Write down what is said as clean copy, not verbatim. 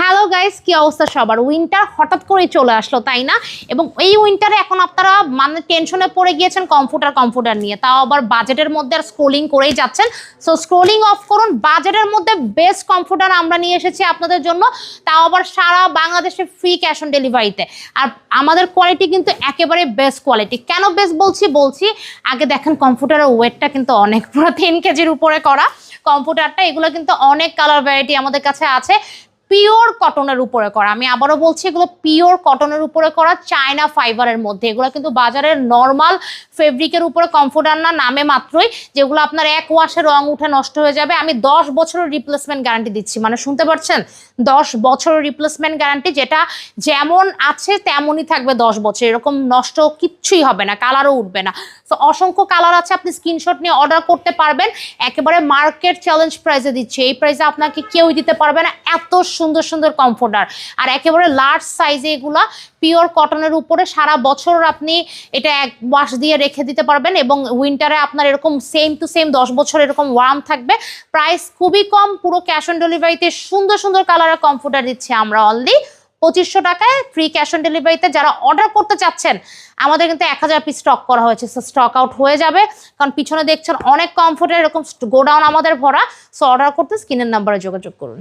Hello guys, কি অবস্থা সবার? উইন্টার হঠাৎ করেই চলে আসলো, তাই না? এবং এই উইন্টারে এখন আপনারা মানে টেনশনে পড়ে গিয়েছেন কমফোর্টার নিয়ে, তাও আবার বাজেটের মধ্যে। আর স্ক্রোলিং করেই যাচ্ছেন, সো স্ক্রোলিং অফ করুন। বাজেটের মধ্যে বেস্ট কমফোর্টার আমরা নিয়ে এসেছি আপনাদের জন্য, তাও আবার সারা বাংলাদেশে ফ্রি ক্যাশ অন ডেলিভারিতে। আর আমাদের কোয়ালিটি কিন্তু একেবারে বেস্ট কোয়ালিটি। কেন বেস্ট বলছি আগে দেখেন, কমফোর্টারের ওয়েটটা কিন্তু অনেক, পুরো 3 কেজির উপরে করা কমফোর্টারটা। এগুলো কিন্তু অনেক কালার ভ্যারাইটি আমাদের কাছে আছে। পিওর কটনের উপরে করা, আমি আবারও বলছি, এগুলো পিওর কটনের উপরে করা, চায়না ফাইবারের মধ্যে। এগুলো কিন্তু বাজারের নর্মাল ফেব্রিকের উপরে কমফোর্টার না, নামে মাত্রই, যেগুলো আপনার এক ওয়াশে রং উঠে নষ্ট হয়ে যাবে। আমি 10 বছরের রিপ্লেসমেন্ট গ্যারান্টি দিচ্ছি, মানে শুনতে পাচ্ছেন, 10 বছরের রিপ্লেসমেন্ট গ্যারান্টি, যেটা যেমন আছে তেমনই থাকবে 10 বছর, এরকম নষ্ট কিচ্ছুই হবে না, কালারও উঠবে না। তো অসংখ্য কালার আছে, আপনি স্ক্রিনশট নিয়ে অর্ডার করতে পারবেন। একেবারে মার্কেট চ্যালেঞ্জ প্রাইসে দিচ্ছে, এই প্রাইসে আপনাকে কেউই দিতে পারবে না, এত সুন্দর সুন্দর কমফোর্টার। আর একেবারে লার্জ সাইজে এগুলা, পিওর কটনের উপরে সারা বছর আপনি এটা এক ওয়াশ দিয়ে রেখে দিতে পারবেন, এবং উইন্টারে আপনার এরকম সেম টু সেম 10 বছর এরকম ওয়ার্ম থাকবে। প্রাইস খুবই কম, পুরো ক্যাশ অন ডেলিভারিতে সুন্দর সুন্দর কালারের কমফোর্টার দিচ্ছি আমরা অনলি 2500 টাকায় ফ্রি ক্যাশ অন ডেলিভারিতে। যারা অর্ডার করতে চাচ্ছেন, আমাদের কিন্তু 1000 পিস স্টক করা হয়েছে, সো স্টক আউট হয়ে যাবে, কারণ পিছনে দেখছেন অনেক কমফোর্টের এরকম গোডাউন আমাদের ভরা। সো অর্ডার করতে স্ক্রিনের নাম্বারে যোগাযোগ করুন।